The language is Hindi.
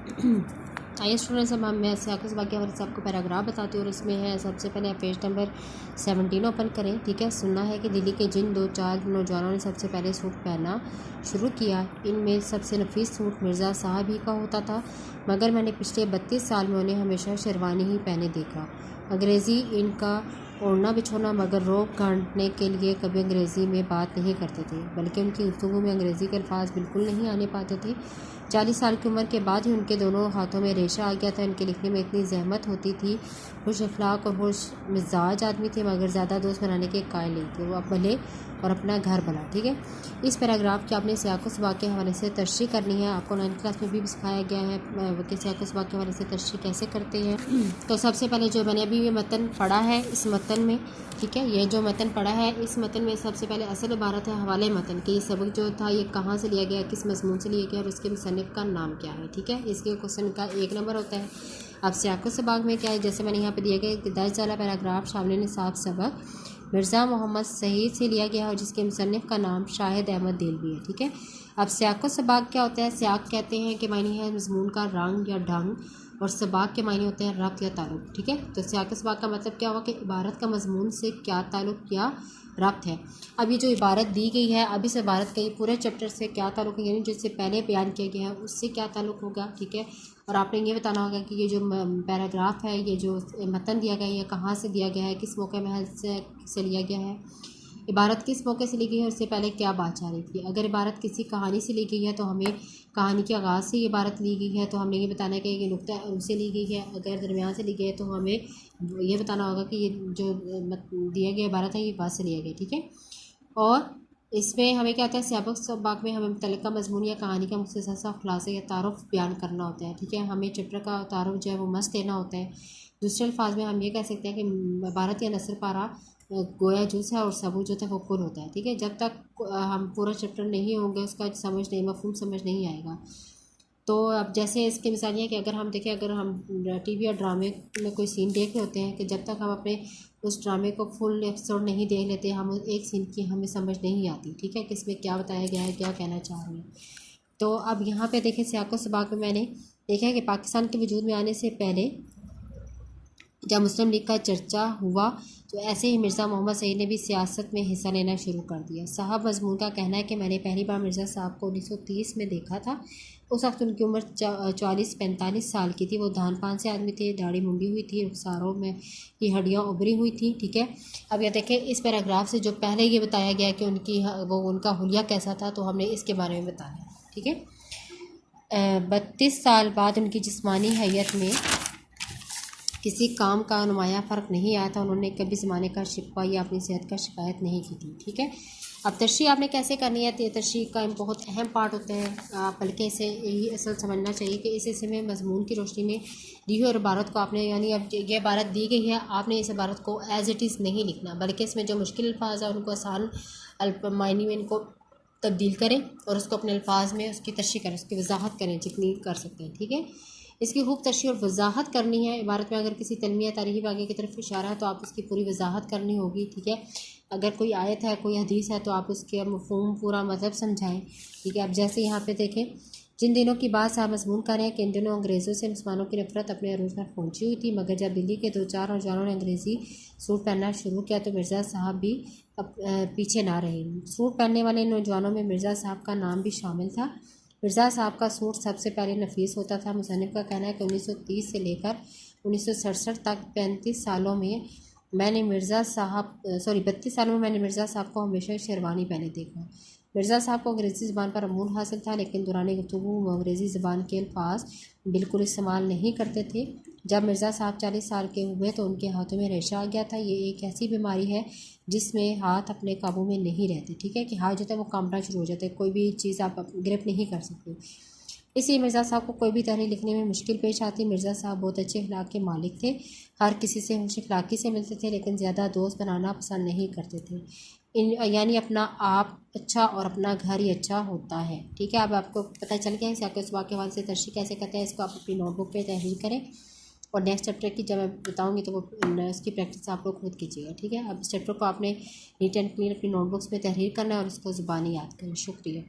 आइए स्टूडेंट्स, अब मैं सियाक़ सबक के हवाले से आपको पैराग्राफ बताती हूँ और इसमें है सबसे पहले आप पेज नंबर 17 ओपन करें। ठीक है, सुनना है कि दिल्ली के जिन 2-4 नौजवानों ने सबसे पहले सूट पहनना शुरू किया, इनमें सबसे नफीस सूट मिर्ज़ा साहब ही का होता था, मगर मैंने पिछले 32 साल में उन्हें हमेशा शेरवानी ही पहने देखा। अंग्रेज़ी इनका ओढ़ना बिछोना, मगर रोक गांठने के लिए कभी अंग्रेज़ी में बात नहीं करते थे, बल्कि उनकी गुफ्तगू में अंग्रेज़ी के अल्फाज बिल्कुल नहीं आने पाते थे। 40 साल की उम्र के बाद ही उनके दोनों हाथों में रेशा आ गया था। इनके लिखने में इतनी जहमत होती थी। खुश अखलाक और खुश मिजाज आदमी थे, मगर ज़्यादा दोस्त बनाने के कायल नहीं थे। वो अब भले और अपना घर भला। ठीक है, इस पैराग्राफ की आपने सियाक़ सबक के हवाले से तशरीह करनी है। आपको 9th क्लास में भी सिखाया गया है कि सियाक़ सबक के हवाले से तशरीह कैसे करते हैं। तो सबसे पहले जो मैंने अभी ये मतन पढ़ा है, इस मतन में, ठीक है, ये जो मतन पढ़ा है, इस मतन में सबसे पहले असल इबारत है हवाले मतन कि ये सबक जो था ये कहाँ से लिया गया, किस मज़मून से लिया गया और उसके मुसन्निफ़ का नाम क्या है। ठीक है, इसके क्वेश्चन का 1 नंबर होता है। अब सियाक़ सबक में क्या है, जैसे मैंने यहाँ पे दिया गया कि दर्ज वाला पैराग्राफ शामिल निसाब सबक मिर्ज़ा मोहम्मद सईद से लिया गया और जिसके मुसन्निफ़ का नाम शाहिद अहमद देलवी है। ठीक है, अब सियाक़ सबक क्या होता है? सियाक़ कहते हैं कि मायने है मज़मून का रंग या ढंग, और सबक के मायने होते हैं रब्त या ताल्लुक़। ठीक है, तो सियाक़ सबक का मतलब क्या हुआ कि इबारत का मज़मून से क्या ताल्लुक़ या रब्त है। अब ये जो इबारत दी गई है, अब इस इबारत का ये पूरे चैप्टर से क्या ताल्लुक़ है, यानी जिससे पहले बयान किया गया है उससे क्या ताल्लुक़ होगा। ठीक है, और आपने ये बताना होगा कि ये जो पैराग्राफ है, ये जो मतन दिया गया है, ये कहाँ से दिया गया है, किस मौके महल से लिया गया है, इबारत किस मौके से ली गई है, उससे पहले क्या बात जा रही थी। अगर इबारत किसी कहानी से ली गई है तो हमें कहानी के आगाज़ से ये इबारत ली गई है तो हमने ये बताना है कि ये नुक्ता उनसे ली गई है। अगर दरमियान से ली गई है तो हमें ये बताना होगा कि ये जो दिया गया इबारत है ये बात से लिया गया। ठीक है, और इसमें हमें क्या होता है, सियाक़ सबक में हमें मुतल्लिक़ा मज़मून या कहानी का मुख्तसर सा खुलासा या तारुफ़ बयान करना होता है। ठीक है, हमें चैप्टर का तारुफ़ जो है वो मस्त देना होता है। दूसरे अल्फाज में हम ये कह सकते हैं कि इबारत या नसर पारा गोया जूस है और सबूत जो था वो कुल होता है। ठीक है, जब तक हम पूरा चैप्टर नहीं होंगे उसका समझ नहीं, मफ़हूम समझ नहीं आएगा। तो अब जैसे इसकी मिसाल ये है कि अगर हम देखें, अगर हम टीवी या ड्रामे में कोई सीन देख रहे होते हैं कि जब तक हम अपने उस ड्रामे को फुल एपिसोड नहीं देख लेते, हम एक सीन की हमें समझ नहीं आती। ठीक है, कि इसमें क्या बताया गया है, क्या कहना चाह रहे हैं। तो अब यहाँ पे देखें, सियाक़ सबक में मैंने देखा है कि पाकिस्तान के वजूद में आने से पहले जब मुस्लिम लीग का चर्चा हुआ तो ऐसे ही मिर्ज़ा मोहम्मद सईद ने भी सियासत में हिस्सा लेना शुरू कर दिया। साहब मज़मून का कहना है कि मैंने पहली बार मिर्ज़ा साहब को 1930 में देखा था। उस वक्त उनकी उम्र 40-45 साल की थी। वो धान पान से आदमी थे, दाढ़ी मुंडी हुई थी, रुखसारों में की हड्डियाँ उभरी हुई थी। ठीक है, अब यह देखें, इस पैराग्राफ से जो पहले ये बताया गया कि उनका हुलिया कैसा था, तो हमने इसके बारे में बताना है। ठीक है, 32 साल बाद उनकी जिस्मानी हैयत में किसी काम का नुमाया फ़र्क नहीं आया था। उन्होंने कभी ज़माने का शिकवा या अपनी सेहत का शिकायत नहीं की थी। ठीक है, अब तशरीह आपने कैसे करनी है, तो तशरीह का बहुत अहम पार्ट होता है। आप बल्कि इसे यही असल समझना चाहिए कि इस हिस्से में मज़मून की रोशनी में दी हुई और इबारत को आपने, यानी अब ये इबारत दी गई है, आपने इस इबारत को एज़ इट इज़ नहीं लिखना, बल्कि इसमें जो मुश्किल अल्फाज है उनको आसान मायने में इनको तब्दील करें और उसको अपने अल्फाज में उसकी तशरीह करें, उसकी वजाहत करें जितनी कर सकते हैं। ठीक है, इसकी खूब तशरीह और वजाहत करनी है। इबारत में अगर किसी तलमी या तारीख़ी वाक़े की तरफ इशारा है तो आप उसकी पूरी वजाहत करनी होगी। ठीक है, अगर कोई आयत है, कोई हदीस है, तो आप उसके मफ़हूम पूरा मतलब समझाएं। ठीक है, अब जैसे यहाँ पे देखें, जिन दिनों की बात साहब मज़मून कर रहे हैं कि इन दिनों अंग्रेज़ों से मुसलमानों की नफरत अपने अरूज पर पहुँची हुई थी, मगर जब दिल्ली के 2-4 नौजवानों ने अंग्रेज़ी सूट पहनना शुरू किया तो मिर्ज़ा साहब भी अब पीछे ना रहे। सूट पहनने वाले नौजवानों में मिर्ज़ा साहब का नाम भी शामिल था। मिर्ज़ा साहब का सूट सबसे पहले नफीस होता था। मुसन्निफ़ का कहना है कि 1930 से लेकर 1967 तक 32 सालों में मैंने मिर्ज़ा साहब को हमेशा शेरवानी पहने देखा। मिर्ज़ा साहब को अंग्रेज़ी ज़बान पर अमूल हासिल था, लेकिन दौरान गुफ्तगू वो अंग्रेज़ी ज़बान के अल्फाज बिल्कुल इस्तेमाल नहीं करते थे। जब मिर्ज़ा साहब 40 साल के हुए तो उनके हाथों में रेशा आ गया था। ये एक ऐसी बीमारी है जिसमें हाथ अपने काबू में नहीं रहते। ठीक है, कि हाथ जो है वो कांपना शुरू हो जाता है, कोई भी चीज़ आप ग्रिप नहीं कर सकते। इसलिए मिर्ज़ा साहब को कोई भी तहरीर लिखने में मुश्किल पेश आती। मिर्ज़ा साहब बहुत अच्छे अखलाक के मालिक थे, हर किसी से खुश अखलाकी से मिलते थे, लेकिन ज़्यादा दोस्त बनाना पसंद नहीं करते थे। यानी अपना आप अच्छा और अपना घर ही अच्छा होता है। ठीक है, अब आपको पता चल गया है सियाक़ सबक के हवाले से तशरीह कैसे करते हैं। इसको आप अपनी नोटबुक पे तहरीर करें और नेक्स्ट चैप्टर की जब मैं बताऊंगी तो वो उसकी प्रैक्टिस आप लोग खुद कीजिएगा। ठीक है, अब इस चैप्टर को आपने नीट एंड क्लीन अपनी नोटबुक्स में तहरीर करना है और उसको ज़ुबानी याद करें। शुक्रिया।